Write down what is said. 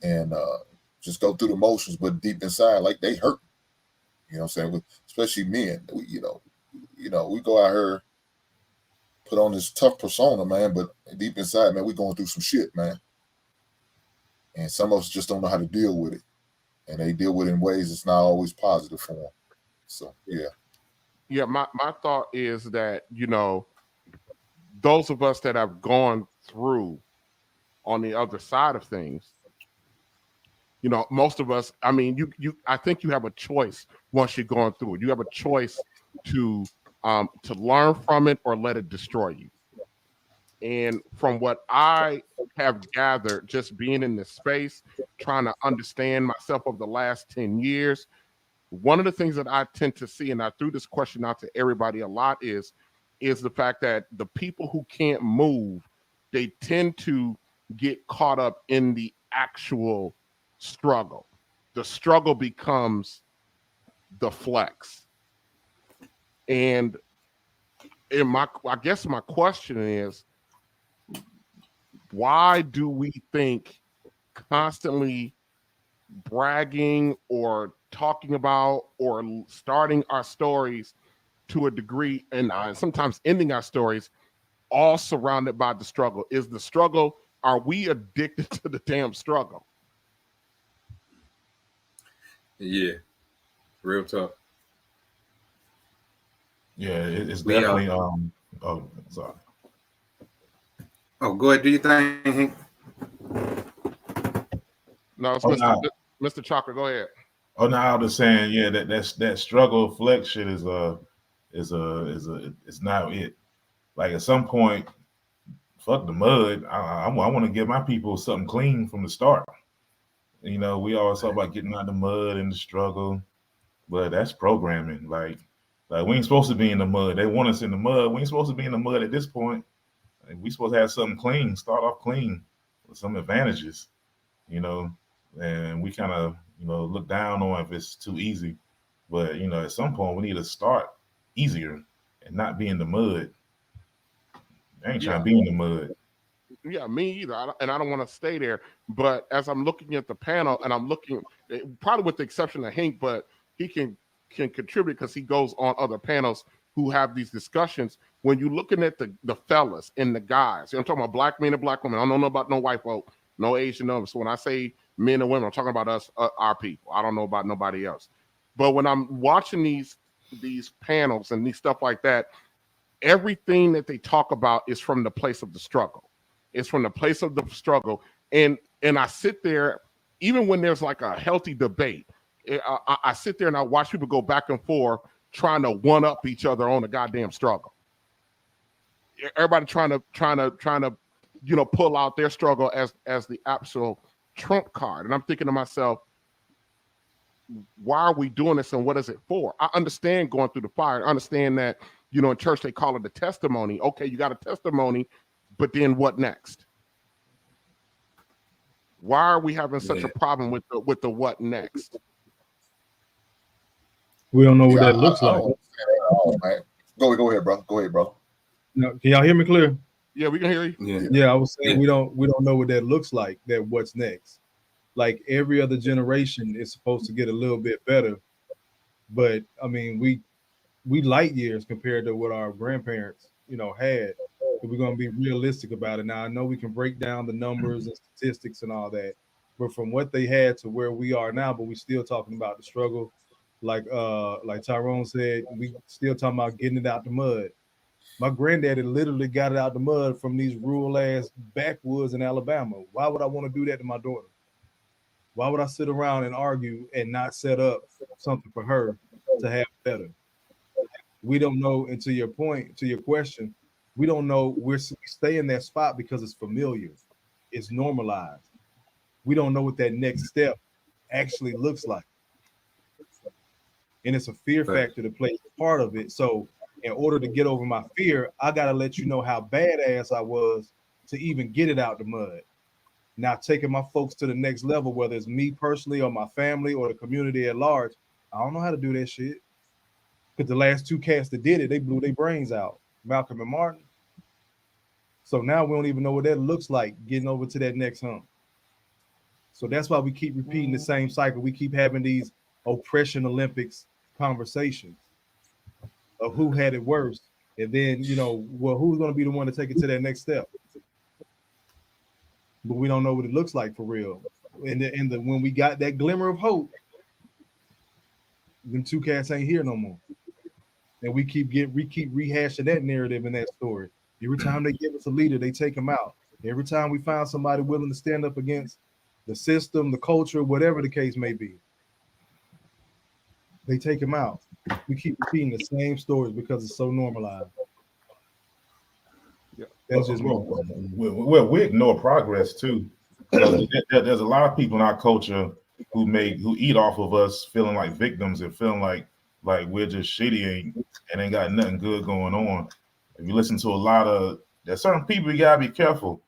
and just go through the motions, but deep inside, like they hurt. You know what I'm saying? Especially men, we go out here, put on this tough persona, man, but deep inside, man, we going through some shit, man. And some of us just don't know how to deal with it, and they deal with it in ways that's not always positive for them. So yeah. My thought is that those of us that have gone through on the other side of things, most of us, I mean, I think you have a choice once you're going through it. You have a choice to learn from it or let it destroy you. And from what I have gathered, just being in this space, trying to understand myself over the last 10 years, one of the things that I tend to see, and I threw this question out to everybody a lot, is the fact that the people who can't move, they tend to get caught up in the actual struggle. The struggle becomes the flex. And I guess my question is, why do we think constantly bragging or talking about or starting our stories to a degree, and sometimes ending our stories, all surrounded by the struggle? Is the struggle, are we addicted to the damn struggle? Yeah, real tough. Yeah, it's definitely oh, sorry. Oh, go ahead. Do you think, Hank? No, it's Mr. Chalker. Go ahead. Oh no, I was saying, yeah, that struggle flexion is it's not it. Like at some point, fuck the mud. I want to give my people something clean from the start. We always talk about getting out the mud and the struggle, but that's programming. Like we ain't supposed to be in the mud. They want us in the mud. We ain't supposed to be in the mud at this point. We supposed to have something clean, start off clean with some advantages, and we kind of, look down on if it's too easy. But, at some point we need to start easier and not be in the mud. I ain't trying to be in the mud. Yeah, me either. And I don't want to stay there. But as I'm looking at the panel, and I'm looking, probably with the exception of Hank, but he can contribute because he goes on other panels who have these discussions. When you're looking at the fellas and the guys, I'm talking about black men and black women. I don't know about no white folk, no Asian numbers. So when I say men and women, I'm talking about us, our people. I don't know about nobody else. But when I'm watching these panels and these stuff like that, everything that they talk about is from the place of the struggle. It's from the place of the struggle. And I sit there, even when there's like a healthy debate, I sit there and I watch people go back and forth trying to one up each other on a goddamn struggle. Everybody trying to pull out their struggle as the absolute trump card. And I'm thinking to myself, why are we doing this and what is it for? I understand going through the fire. I understand that, in church they call it a testimony. Okay, you got a testimony, but then what next? Why are we having such a problem with the what next? We don't know what that looks like. Go ahead, bro. Go ahead, bro. No, can y'all hear me clear? Yeah, we can hear you. Yeah, I was saying we don't know what that looks like. That what's next. Like every other generation is supposed to get a little bit better, but I mean we light years compared to what our grandparents had. We're going to be realistic about it. Now I know we can break down the numbers and statistics and all that, but from what they had to where we are now, but we still talking about the struggle. Like Tyrone said, we still talking about getting it out the mud. My granddaddy literally got it out the mud from these rural ass backwoods in Alabama. Why would I want to do that to my daughter? Why would I sit around and argue and not set up something for her to have better? We don't know, and to your point, to your question, we don't know. We stay in that spot because it's familiar. It's normalized. We don't know what that next step actually looks like. And it's a fear factor to play part of it. So in order to get over my fear, I got to let you know how badass I was to even get it out the mud. Now taking my folks to the next level, whether it's me personally or my family or the community at large, I don't know how to do that shit. Because the last two cats that did it, they blew their brains out, Malcolm and Martin. So now we don't even know what that looks like getting over to that next hump. So that's why we keep repeating the same cycle. We keep having these oppression Olympics conversations of who had it worse, and then well, who's going to be the one to take it to that next step? But we don't know what it looks like for real. And when we got that glimmer of hope, them two cats ain't here no more. And we keep rehashing that narrative and that story. Every time they give us a leader, they take him out. Every time we find somebody willing to stand up against the system, the culture, whatever the case may be, they take him out. We keep repeating the same stories because it's so normalized. Yeah. That's just me. Well, we ignore progress too. There's a lot of people in our culture who eat off of us feeling like victims and feeling like we're just shitty and ain't got nothing good going on. If you listen to there's certain people, you gotta be careful.